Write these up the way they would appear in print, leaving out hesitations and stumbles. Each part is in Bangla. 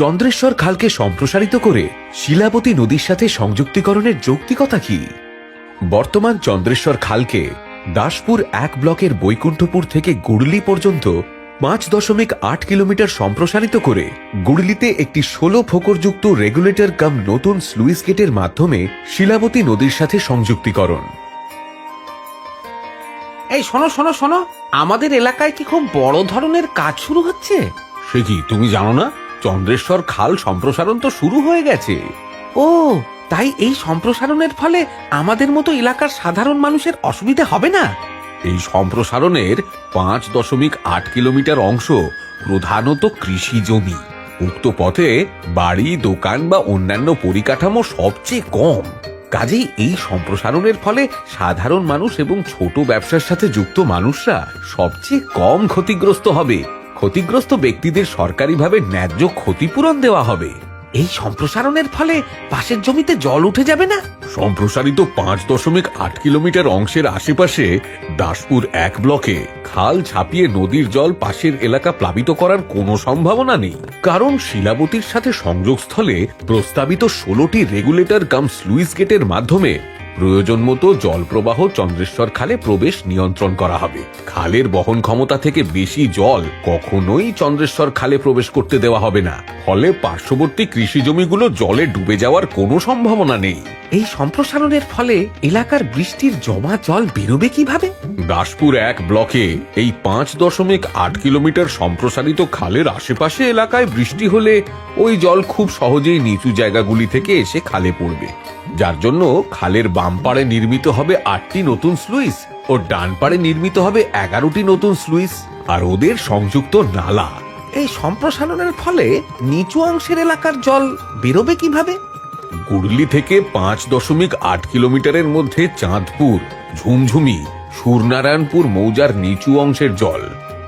চন্দ্রেশ্বর খালকে সম্প্রসারিত করে শিলাবতী নদীর সাথে সংযুক্তিকরণের যৌক্তিকতা কি? বর্তমান চন্দ্রেশ্বর খালকে দাসপুর 1 ব্লকের বৈকুণ্ঠপুর থেকে গুড়লি পর্যন্ত 5.8 কিলোমিটার সম্প্রসারিত করে গুড়লিতে একটি 16 ফোকরযুক্ত রেগুলেটর কাম নতুন স্লুইস গেটের মাধ্যমে শিলাবতী নদীর সাথে সংযুক্তিকরণ। এই শোনো শোনো শোনো, আমাদের এলাকায় কি খুব বড় ধরনের কাজ শুরু হচ্ছে? সে কি, তুমি জানো না? চন্দ্রেশ্বর খাল সম্প্রসারণ তো শুরু হয়ে গেছে। ও, তাই এই সম্প্রসারণের ফলে আমাদের মতো এলাকার সাধারণ মানুষের অসুবিধা হবে না? এই সম্প্রসারণের 5.8 কিলোমিটার অংশ প্রধানত কৃষি জমি। উক্ত পথে বাড়ি, দোকান বা অন্যান্য পরিকাঠামো সবচেয়ে কম। কাজেই এই সম্প্রসারণের ফলে সাধারণ মানুষ এবং ছোট ব্যবসার সাথে যুক্ত মানুষরা সবচেয়ে কম ক্ষতিগ্রস্ত হবে। ক্ষতিগ্রস্ত ব্যক্তিদের সরকারিভাবে ন্যায্য ক্ষতিপূরণ দেওয়া হবে। এই সম্প্রসারণের ফলে পাশের জমিতে জল উঠে যাবে না? সম্প্রসারিত 5.8 কিলোমিটার অংশের আশেপাশে দাসপুর 1 ব্লকে খাল ছাপিয়ে নদীর জল পাশের এলাকা প্লাবিত করার কোনো সম্ভাবনা নেই, কারণ শিলাবতীর সাথে সংযোগস্থলে প্রস্তাবিত 16টি রেগুলেটর কাম স্লুইস গেটের মাধ্যমে প্রয়োজন মতো জল প্রবাহ চন্দ্রেশ্বর খালে প্রবেশ নিয়ন্ত্রণ করা হবে। খালের বহন ক্ষমতা থেকে বেশি জল কখনোই চন্দ্রেশ্বর খালে প্রবেশ করতে দেওয়া হবে না। ফলে পার্শ্ববর্তী কৃষি জমিগুলো জলে ডুবে যাওয়ার কোনো সম্ভাবনা নেই। এই সম্প্রসারণের ফলে এলাকার বৃষ্টির জমা জল বেরোবে কিভাবে? দাসপুর 1 ব্লকে এই 5.8 কিলোমিটার সম্প্রসারিত খালের আশেপাশে এলাকায় বৃষ্টি হলে ওই জল খুব সহজেই নিচু জায়গাগুলি থেকে এসে খালে পড়বে, যার জন্য খালের বাম পাড়ে নির্মিত হবে 8টি নতুন স্লুইস ও ডান পাড়ে নির্মিত হবে 11টি নতুন স্লুইস আর ওদের সংযুক্ত নালা। এই সম্প্রসারণের ফলে নিচু অংশের এলাকার জল বেরোবে কিভাবে? গুড়লি থেকে 5.8 কিলোমিটারের মধ্যে চাঁদপুর, ঝুমঝুমি, সুরনারায়ণপুর মৌজার নিচু অংশের জল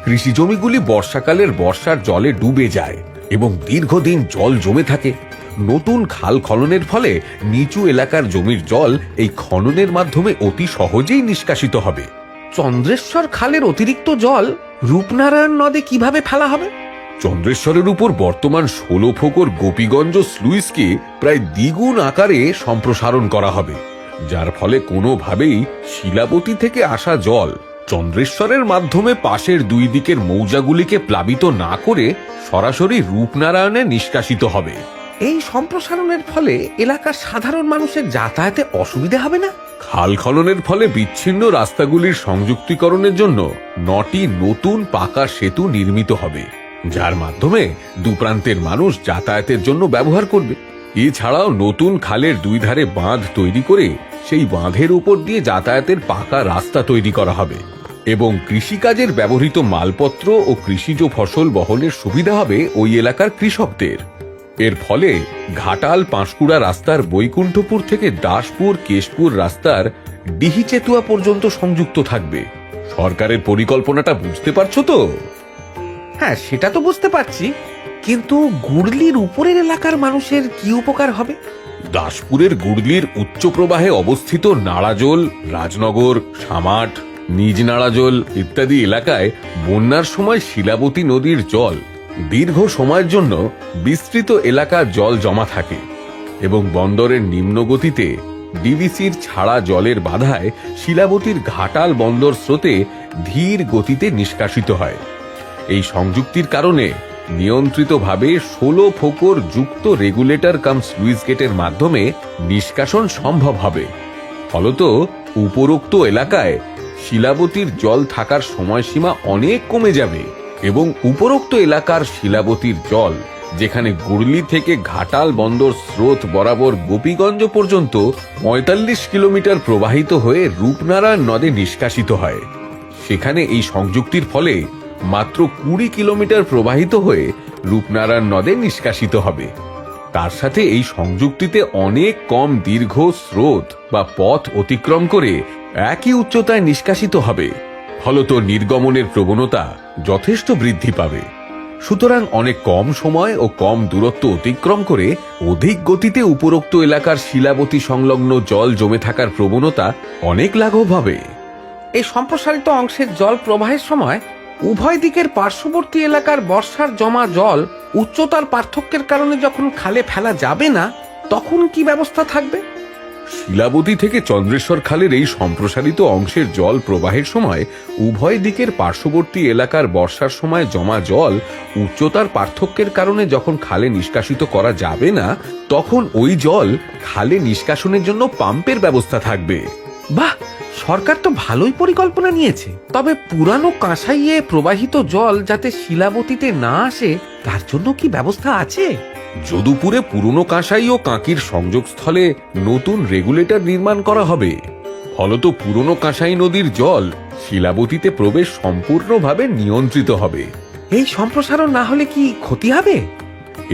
কৃষি জমিগুলি বর্ষাকালের বর্ষার জলে ডুবে যায় এবং দীর্ঘদিন জল জমে থাকে। নতুন খাল খননের ফলে নিচু এলাকার জমির জল এই খননের মাধ্যমে অতি সহজেই নিষ্কাশিত হবে। চন্দ্রেশ্বর খালের অতিরিক্ত জল রূপনারায়ণ নদে কিভাবে ফেলা হবে? চন্দ্রেশ্বরের উপর বর্তমান 16 ফোকর গোপীগঞ্জ স্লুইসকে প্রায় দ্বিগুণ আকারে সম্প্রসারণ করা হবে, যার ফলে কোনোভাবেই শিলাবতী থেকে আসা জল চন্দ্রেশ্বরের মাধ্যমে পাশের দুই দিকের মৌজাগুলিকে প্লাবিত না করে সরাসরি রূপনারায়ণে নিষ্কাশিত হবে। এই সম্প্রসারণের ফলে এলাকার সাধারণ মানুষের যাতায়াতে অসুবিধা হবে না? খাল খননের ফলে বিচ্ছিন্ন রাস্তাগুলির সংযুক্তিকরণের জন্য 9টি নতুন পাকা সেতু নির্মিত হবে, যার মাধ্যমে দুপ্রান্তের মানুষ যাতায়াতের জন্য ব্যবহার করবে। এছাড়াও নতুন খালের দুই ধারে বাঁধ তৈরি করে সেই বাঁধের উপর দিয়ে যাতায়াতের পাকা রাস্তা তৈরি করা হবে এবং কৃষিকাজের ব্যবহৃত মালপত্র ও কৃষিজ ফসল বহনের সুবিধা হবে ওই এলাকার কৃষকদের। এর ফলে ঘাটাল পাঁশকুড়া রাস্তার বৈকুণ্ঠপুর থেকে দাসপুর কেশপুর রাস্তার ডিহিচেতুয়া পর্যন্ত সংযুক্ত থাকবে। সরকারের পরিকল্পনাটা বুঝতে পারছো তো? হ্যাঁ, সেটা তো বুঝতে পারছি, কিন্তু গুড়লির উপরের এলাকার মানুষের কি উপকার হবে? দাসপুরের গুড়লির উচ্চ প্রবাহে অবস্থিত নাড়াজোল, রাজনগর, সামাট, নিজ নাড়াজোল ইত্যাদি এলাকায় বন্যার সময় শিলাবতী নদীর জল দীর্ঘ সময়ের জন্য বিস্তৃত এলাকার জল জমা থাকে এবং বন্দরের নিম্ন গতিতে ডিভিসির ছাড়া জলের বাধায় শিলাবতীর ঘাটাল বন্দর স্রোতে ধীর গতিতে নিষ্কাশিত হয়। এই সংযুক্তির কারণে নিয়ন্ত্রিতভাবে 16 ফোকর যুক্ত রেগুলেটর কাম স্লুইস গেটের মাধ্যমে নিষ্কাশন সম্ভব হবে। ফলত উপরোক্ত এলাকায় শিলাবতীর জল থাকার সময়সীমা অনেক কমে যাবে এবং উপরোক্ত এলাকার শিলাবতীর জল, যেখানে গুড়লি থেকে ঘাটাল বন্দর স্রোত বরাবর গোপীগঞ্জ পর্যন্ত 45 কিলোমিটার প্রবাহিত হয়ে রূপনারায়ণ নদে নিষ্কাশিত হয়, সেখানে এই সংযুক্তির ফলে মাত্র 20 কিলোমিটার প্রবাহিত হয়ে রূপনারায়ণ নদে নিষ্কাশিত হবে। তার সাথে এই সংযুক্তিতে অনেক কম দীর্ঘ স্রোত বা পথ অতিক্রম করে একই উচ্চতায় নিষ্কাশিত হবে। ফলত নির্গমনের প্রবণতা যথেষ্ট বৃদ্ধি পাবে। সুতরাং অনেক কম সময় ও কম দূরত্ব অতিক্রম করে অধিক গতিতে উপরোক্ত এলাকার শিলাবতী সংলগ্ন জল জমে থাকার প্রবণতা অনেক লাঘব হবে। এই সম্প্রসারিত অংশের জল প্রবাহের সময় উভয় দিকের পার্শ্ববর্তী এলাকার বর্ষার জমা জল উচ্চতার পার্থক্যের কারণে যখন খালে ফেলা যাবে না তখন কি ব্যবস্থা থাকবে? শিলাবতী থেকে চন্দ্রেশ্বর খালের এই সম্প্রসারিত অংশের জল প্রবাহের সময় উভয় দিকের পার্শ্ববর্তী এলাকার বর্ষার সময় জমা জল উচ্চতার পার্থক্যের কারণে যখন খালে নিষ্কাশিত করা যাবে না তখন ওই জল খালে নিষ্কাশনের জন্য পাম্পের ব্যবস্থা থাকবে। বাহ, সরকার তো ভালোই পরিকল্পনা নিয়েছে। তবে পুরানো কাঁসাইয়ে প্রবাহিত জল যাতে শিলাবতীতে না আসে তার জন্য কি ব্যবস্থা আছে? যদুপুরে পুরনো কাঁসাই ও কাঁকির সংযোগস্থলে নতুন রেগুলেটর নির্মাণ করা হবে। ফলত পুরনো কাঁসাই নদীর জল শিলাবতীতে প্রবেশ সম্পূর্ণভাবে নিয়ন্ত্রিত হবে। এই সম্প্রসারণ না হলে কি ক্ষতি হবে?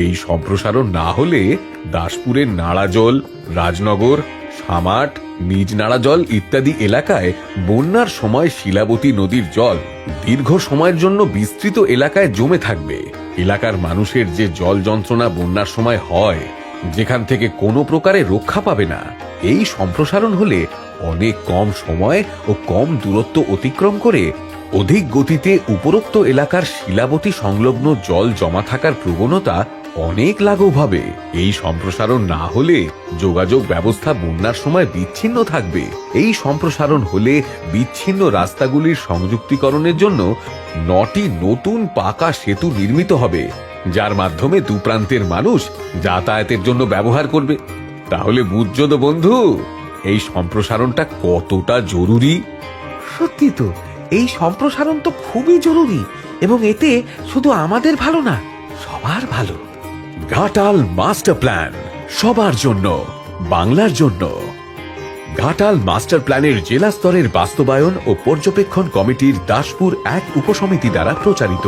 এই সম্প্রসারণ না হলে দাসপুরের নাড়াজল, রাজনগর, সামাট, নিজ নাড়াজল ইত্যাদি এলাকায় বন্যার সময় শিলাবতী নদীর জল দীর্ঘ সময়ের জন্য বিস্তৃত এলাকায় জমে থাকবে। এলাকার মানুষের যে জল যন্ত্রণা বন্যার সময় হয়, যেখান থেকে কোনো প্রকারে রক্ষা পাবে না, এই সম্প্রসারণ হলে অনেক কম সময় ও কম দূরত্ব অতিক্রম করে অধিক গতিতে উপরোক্ত এলাকার শিলাবতী সংলগ্ন জল জমা থাকার প্রবণতা অনেক লাঘব হবে। এই সম্প্রসারণ না হলে যোগাযোগ ব্যবস্থা বন্যার সময় বিচ্ছিন্ন থাকবে। এই সম্প্রসারণ হলে বিচ্ছিন্ন রাস্তাগুলির সংযুক্তিকরণের জন্য 9টি নতুন পাকা সেতু নির্মিত হবে, যার মাধ্যমে দুপ্রান্তের মানুষ যাতায়াতের জন্য ব্যবহার করবে। তাহলে বুঝছো তো বন্ধু, এই সম্প্রসারণটা কতটা জরুরি? সত্যি তো, এই সম্প্রসারণ তো খুবই জরুরি এবং এতে শুধু আমাদের ভালো না, সবার ভালো। ঘাটাল মাস্টার প্ল্যান, সবার জন্য, বাংলার জন্য। ঘাটাল মাস্টার প্ল্যানের জেলা স্তরের বাস্তবায়ন ও পর্যবেক্ষণ কমিটির দাসপুর 1 উপসমিতি দ্বারা প্রচারিত।